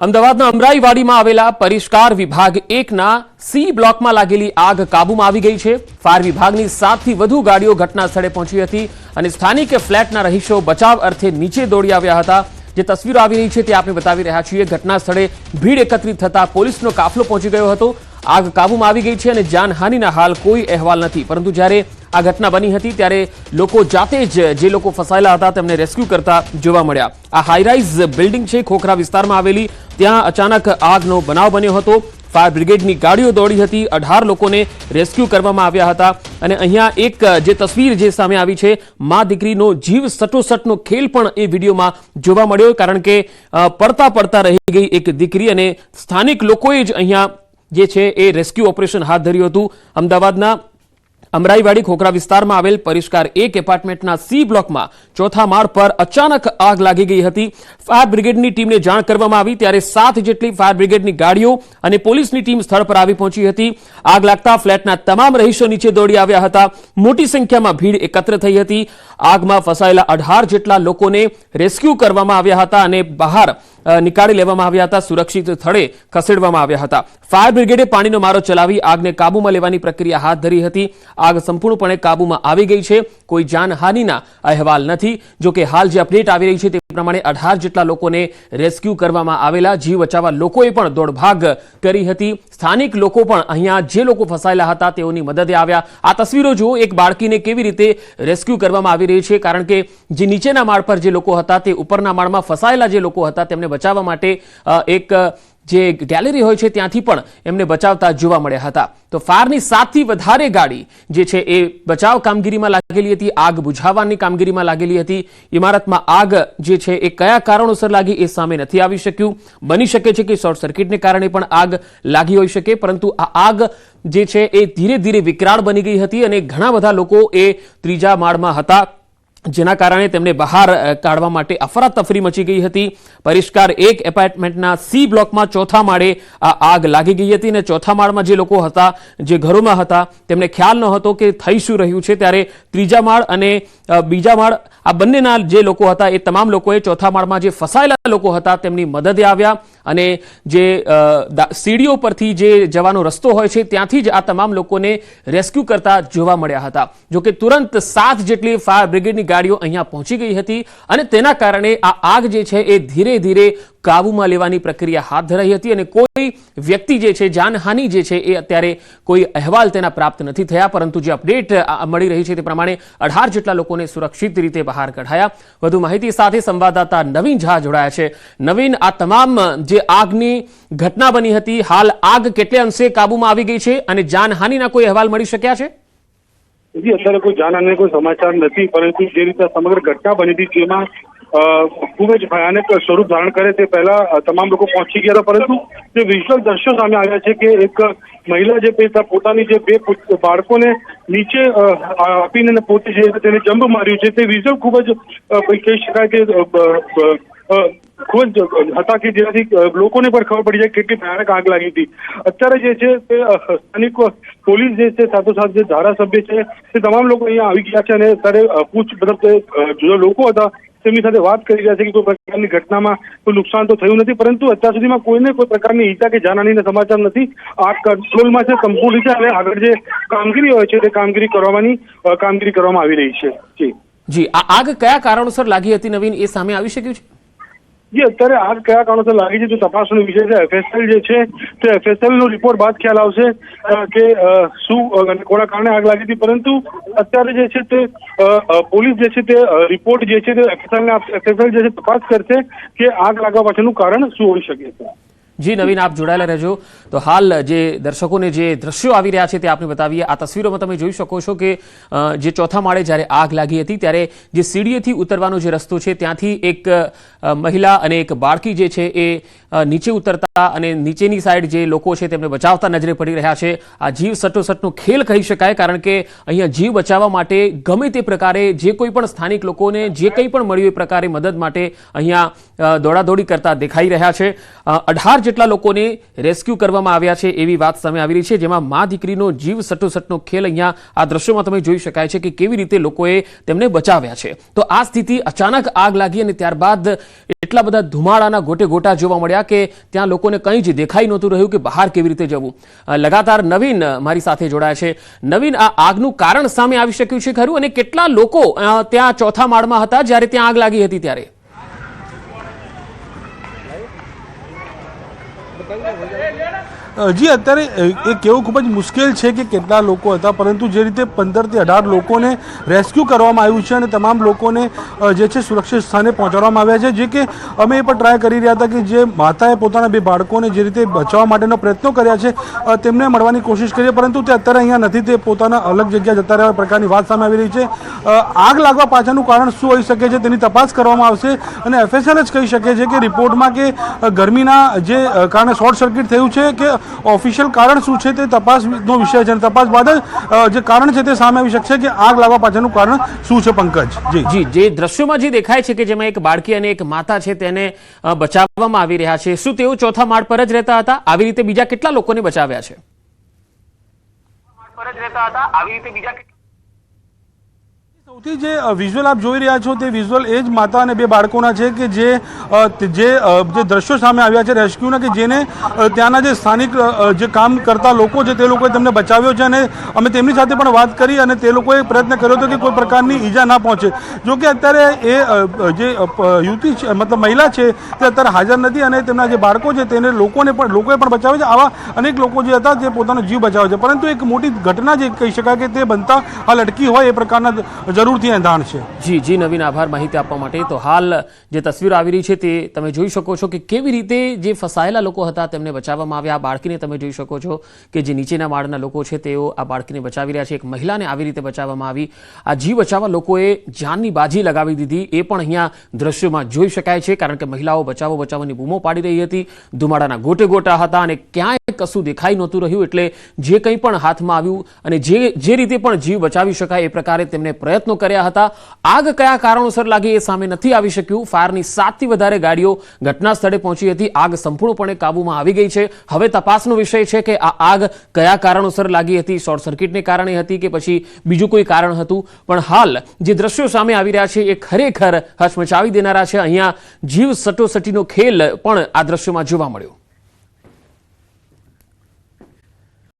અમદાવાદના અમરાઈવાડીમાં આવેલા પરિષ્કાર વિભાગ 1ના સી બ્લોકમાં લાગેલી આગ કાબૂમાં આવી ગઈ છે। ફાયર વિભાગની 7થી વધુ ગાડીઓ ઘટના સ્થળે પહોંચી હતી અને સ્થાનિક ફ્લેટના રહીશો બચાવ અર્થે નીચે દોડી આવ્યા હતા। જે તસવીરો આવી રહી છે તે આપણે બતાવી રહ્યા છીએ। ઘટના સ્થળે ભીડ એકત્રિત થતા પોલીસનો કાફલો પહોંચી ગયો હતો। આગ કાબૂમાં આવી ગઈ છે અને જાનહાનિના હાલ કોઈ અહેવાલ નથી, પરંતુ જ્યારે આ ઘટના બની હતી ત્યારે લોકો જાતે જ જે લોકો ફસાયેલા હતા તેમને રેસ્ક્યુ કરતા જોવા મળ્યા। આ હાઈરાઇઝ બિલ્ડિંગ છે ખોખરા વિસ્તારમાં આવેલી, ત્યાં અચાનક આગનો બનાવ બન્યો હતો। ફાયર બ્રિગેડની ગાડીઓ દોડી હતી, 18 લોકોને રેસ્ક્યુ કરવામાં આવ્યા હતા અને અહીંયા એક જે તસવીર જે સામે આવી છે, મા દીકરીનો જીવ સટોસટનો ખેલ પણ એ વિડીયોમાં જોવા મળ્યો, કારણ કે પડતા પડતા રહી ગઈ એક દીકરી અને સ્થાનિક લોકોએ જ અહીંયા જે છે એ રેસ્ક્યુ ઓપરેશન હાથ ધર્યું હતું। અમદાવાદના અમરાઈવાડી ખોખરા વિસ્તારમાં આવેલ પરિષ્કાર 1 એપાર્ટમેન્ટના સી બ્લોકમાં ચોથા માળ પર અચાનક આગ લાગી ગઈ હતી। ફાયર બ્રિગેડની ટીમને જાણ કરવામાં આવી ત્યારે 7 જેટલી ફાયર બ્રિગેડની ગાડીઓ અને પોલીસની ટીમ સ્થળ પર આવી પહોંચી હતી। આગ લાગતા ફ્લેટના તમામ રહીશો નીચે દોડી આવ્યા હતા। મોટી સંખ્યામાં ભીડ એકત્ર થઈ હતી। આગમાં ફસાયેલા 18 જેટલા લોકોને રેસ્ક્યુ કરવામાં આવ્યા હતા અને બહાર નિકાળી લેવામાં આવ્યા હતા, સુરક્ષિત સ્થળે ખસેડવામાં આવ્યા હતા। ફાયર બ્રિગેડે પાણીનો મારો ચલાવી આગને કાબૂમાં લેવાની પ્રક્રિયા હાથ ધરી હતી। આગ સંપૂર્ણપણે કાબૂમાં આવી ગઈ છે, કોઈ જાનહાનિના અહેવાલ નથી। જો કે હાલ જે અપડેટ આવી રહી છે તે પ્રમાણે 18 જેટલા લોકોને રેસ્ક્યુ કરવામાં આવેલા। જીવ બચાવવા લોકોએ પણ દોડભાગ કરી હતી। સ્થાનિક લોકો પણ અહીંયા જે લોકો ફસાયેલા હતા તેઓની મદદે આવ્યા। આ તસવીરો જુઓ, એક બાળકીને કેવી રીતે રેસ્ક્યુ કરવામાં આવી રહી છે, કારણ કે જે નીચેના માળ પર જે લોકો હતા તે ઉપરના માળમાં ફસાયેલા જે લોકો હતા તેમને બચાવવા માટે એક જે ગેલેરી હોય છે ત્યાંથી પણ એમને બચાવતા જોવા મળ્યા હતા। તો ફાયરની 7થી વધારે ગાડી જે છે એ બચાવ કામગીરીમાં લાગેલી હતી, આગ બુઝાવવાની કામગીરીમાં લાગેલી હતી। ઇમારતમાં આગ જે છે એ કયા કારણોસર લાગી એ સામે નથી આવી શક્યું। બની શકે છે કે શોર્ટ સર્કિટને કારણે પણ આગ લાગી હોઈ શકે, પરંતુ આ આગ જે છે એ ધીરે ધીરે વિકરાળ બની ગઈ હતી અને ઘણા બધા લોકો એ ત્રીજા માળમાં હતા, જેના કારણે તેમને બહાર કાઢવા માટે અફરાતફરી મચી ગઈ હતી। પરિષ્કાર 1 એપાર્ટમેન્ટના સી બ્લોકમાં ચોથા માળે આ આગ લાગી ગઈ હતી અને ચોથા માળમાં જે લોકો હતા, જે ઘરોમાં હતા, તેમને ખ્યાલ ન હતો કે થઈ શું રહ્યું છે। ત્યારે ત્રીજા માળ અને બીજા માળ આ બંનેના જે લોકો હતા એ તમામ લોકોએ ચોથા માળમાં જે ફસાયેલા લોકો હતા તેમની મદદે આવ્યા અને જે સીડીઓ પરથી જે જવાનો રસ્તો હોય છે ત્યાંથી જ આ તમામ લોકોને રેસ્ક્યુ કરતા જોવા મળ્યા હતા। જોકે તુરંત 7 જેટલી ફાયર બ્રિગેડની ગાડીઓ અહીંયા પહોંચી ગઈ હતી અને તેના કારણે આ આગ જે છે એ ધીરે ધીરે કાબૂમાં લેવાની પ્રક્રિયા હાથ ધરાઈ હતી અને કોઈ વ્યક્તિ જે છે, જાનહાનિ જે છે એ અત્યારે કોઈ અહેવાલ તેના પ્રાપ્ત નથી થયા, પરંતુ જે અપડેટ મળી રહી છે તે પ્રમાણે 18 જેટલા લોકોને સુરક્ષિત રીતે બહાર કઢાયા। વધુ માહિતી સાથે સંવાદદાતા નવીન ઝા જોડાયા છે। નવીન, આ તમામ જે આગની ઘટના બની હતી, હાલ આગ કેટલે અંશે કાબૂમાં આવી ગઈ છે અને જાનહાનિના કોઈ અહેવાલ મળી શક્યા છે? જી, અત્યારે કોઈ જાનહાનિના કોઈ સમાચાર નથી, પરંતુ જે રીતે સમગ્ર ઘટના બની હતી તેમાં ખૂબ જ ભયાનક સ્વરૂપ ધારણ કરે તે પહેલા તમામ લોકો પહોંચી ગયા હતા, પરંતુ જે વિઝ્યુઅલ દ્રશ્યો સામે આવ્યા છે કે એક મહિલા જે પોતાની જે 2 બાળકોને નીચે આપીને પોતે જે તેને જંપ માર્યું છે તે વિઝ્યુઅલ ખૂબ જ કહી શકાય કે ખૂબ જ હતા કે જેનાથી લોકોને પણ ખબર પડી જાય કેટલી ભયાનક આગ લાગી હતી। અત્યારે જે છે તે સ્થાનિક પોલીસ જે છે, સાથોસાથ જે ધારાસભ્ય છે તે તમામ લોકો અહીંયા આવી ગયા છે અને અત્યારે જે લોકો હતા તેમની સાથે વાત કરી રહ્યા છે કે કોઈ પ્રકારની ઘટનામાં કોઈ નુકસાન તો થયું નથી, પરંતુ અત્યાર સુધીમાં કોઈને કોઈ પ્રકારની ઈજા કે જાનહાનિના સમાચાર નથી। આ કંટ્રોલમાં છે સંપૂર્ણ રીતે, અને આગળ જે કામગીરી હોય છે તે કામગીરી કરવામાં આવી રહી છે। જી, આ આગ કયા કારણોસર લાગી હતી નવીન, એ સામે આવી શક્યું છે? જી, અત્યારે આગ કયા કારણોસર લાગી છે તો તપાસનો વિષય છે। FSL જે છે તે FSL નો રિપોર્ટ બાદ ખ્યાલ આવશે કે શું કોના કારણે આગ લાગી હતી, પરંતુ અત્યારે જે છે તે પોલીસ જે છે તે રિપોર્ટ જે છે તે FSL જે છે તપાસ કરશે કે આગ લાગવા પાછળનું કારણ શું હોઈ શકે છે। જી નવીન, આપ જોડાયેલા રહેજો। તો હાલ જે દર્શકોને જે દ્રશ્યો આવી રહ્યા છે તે આપણે બતાવીએ। આ તસવીરોમાં તમે જોઈ શકો છો કે જે ચોથા માળે જ્યારે આગ લાગી હતી ત્યારે જે સીડીએથી ઉતરવાનો જે રસ્તો છે ત્યાંથી એક મહિલા અને એક બાળકી જે છે એ નીચે ઉતરતા અને નીચેની સાઈડ જે લોકો છે તેમને બચાવતા નજરે પડી રહ્યા છે। આ જીવ સટોસટનો ખેલ કહી શકાય, કારણ કે અહીંયા જીવ બચાવવા માટે ગમે તે પ્રકારે જે કોઈ પણ સ્થાનિક લોકોને જે કંઈ પણ મળ્યું એ પ્રકારે મદદ માટે અહીંયા દોડાદોડી કરતા દેખાઈ રહ્યા છે। 18 જેટલા લોકોને રેસ્ક્યુ કરવામાં આવ્યા છે એવી વાત સામે આવી રહી છે, જેમાં મા દીકરીનો જીવ સટોસટનો ખેલ અહીંયા આ દ્રશ્યોમાં તમે જોઈ શકાય છે કે કેવી રીતે લોકોએ તેમને બચાવ્યા છે. તો આ સ્થિતિ અચાનક આગ લાગી અને ત્યારબાદ એટલા બધા ધુમાડાના ગોટે ગોટા જોવા મળ્યા કે ત્યાં લોકોને કંઈ જ દેખાઈ નહોતું રહ્યું કે બહાર કેવી રીતે જવું. લગાતાર નવીન મારી સાથે જોડાયા છે. નવીન, આ આગનું કારણ સામે આવી શક્યું છે ખરું, અને કેટલા લોકો ત્યાં ચોથા માળમાં હતા જ્યારે ત્યાં આગ લાગી હતી ત્યારે? જી, અત્યારે એ કહેવું ખૂબ જ મુશ્કેલ છે કે કેટલા લોકો હતા, પરંતુ જે રીતે 15 થી 18 લોકોને રેસ્ક્યુ કરવામાં આવ્યું છે અને તમામ લોકોને જે છે સુરક્ષિત સ્થાને પહોંચાડવામાં આવ્યા છે. જે કે અમે એ પણ ટ્રાય કરી રહ્યા હતા કે જે માતાએ પોતાના 2 બાળકોને જે રીતે બચાવવા માટેનો પ્રયત્નો કર્યા છે તેમને મળવાની કોશિશ કરીએ, પરંતુ તે અત્યારે અહીંયા નથી. તે પોતાના અલગ જગ્યાએ જતા રહ્યા પ્રકારની વાત સામે આવી રહી છે. આગ લાગવા પાછળનું કારણ શું હોઈ શકે છે તેની તપાસ કરવામાં આવશે અને FSL જ કહી શકે છે કે રિપોર્ટમાં કે ગરમીના જે કારણે શોર્ટ સર્કિટ થયું છે કે ઓફિશિયલ કારણ શું છે તે તપાસનો વિષય છે અને તપાસ બાદ જ જે કારણ છે તે સામે આવી શકશે કે આગ લાગવા પાછળનું કારણ શું છે. પંકજ જી, જે દ્રશ્યોમાં જે દેખાય છે કે જેમાં એક બાળકી અને એક માતા છે તેને બચાવવામાં આવી રહ્યા છે, શું તેઓ ચોથા માળ પર જ રહેતા હતા? આવી રીતે બીજા કેટલા લોકોને બચાવ્યા છે? સૌથી જે વિઝ્યુઅલ આપ જોઈ રહ્યા છો તે વિઝ્યુઅલ એ જ માતા અને 2 બાળકોના છે કે જે દ્રશ્યો સામે આવ્યા છે રેસ્ક્યુના, કે જેને ત્યાંના જે સ્થાનિક જે કામ કરતા લોકો છે તે લોકોએ તેમને બચાવ્યો છે. અને અમે તેમની સાથે પણ વાત કરી અને તે લોકોએ પ્રયત્ન કર્યો હતો કે કોઈ પ્રકારની ઈજા ના પહોંચે. જો કે અત્યારે એ જે યુવતી છે, મતલબ મહિલા છે, તે અત્યારે હાજર નથી અને તેમના જે બાળકો છે તેને લોકોએ પણ બચાવ્યો છે. આવા અનેક લોકો જે હતા તે પોતાનો જીવ બચાવે છે, પરંતુ એક મોટી ઘટના જે કહી શકાય કે તે બનતા હાલ અટકી હોય એ પ્રકારના જરૂરથી એંધાણ છે. જી નવીન, આભાર માહિતી આપવા માટે. તો હાલ જે તસવીરો આવી રહી છે તે તમે જોઈ શકો છો કે કેવી રીતે જે ફસાયેલા લોકો હતા તેમને બચાવવામાં આવ્યા. આ બાળકીને તમે જોઈ શકો છો કે જે નીચેના માળના લોકો છે તેઓ આ બાળકીને બચાવી રહ્યા છે. એક મહિલાને આવી રીતે બચાવવામાં આવી. આ જીવ બચાવવા લોકોએ જાનની બાજી લગાવી દીધી એ પણ અહીંયા દ્રશ્યોમાં જોઈ શકાય છે, કારણ કે મહિલાઓ બચાવવાની બૂમો પાડી રહી હતી. ધુમાડાના ગોટે ગોટા હતા અને ક્યાંય કશું દેખાઈ નહોતું રહ્યું. એટલે જે કંઈ પણ હાથમાં આવ્યું અને જે રીતે પણ જીવ બચાવી શકાય એ પ્રકારે તેમને પ્રયત્નો કર્યા હતા. આગ કયા કારણોસર લાગી એ સામે નથી આવી શક્યું. ફાયરની 7 થી વધારે ગાડીઓ ઘટના સ્થળે પહોંચી હતી. આગ સંપૂર્ણપણે કાબૂમાં આવી ગઈ છે. હવે તપાસનો વિષય છે કે આ આગ કયા કારણોસર લાગી હતી, શોર્ટ સર્કિટને કારણે હતી કે પછી બીજું કોઈ કારણ હતું. પણ હાલ જે દ્રશ્યો સામે આવી રહ્યા છે એ ખરેખર હચમચાવી દેનારા છે. અહીંયા જીવ સટોસટીનો ખેલ પણ આ દ્રશ્યોમાં જોવા મળ્યો.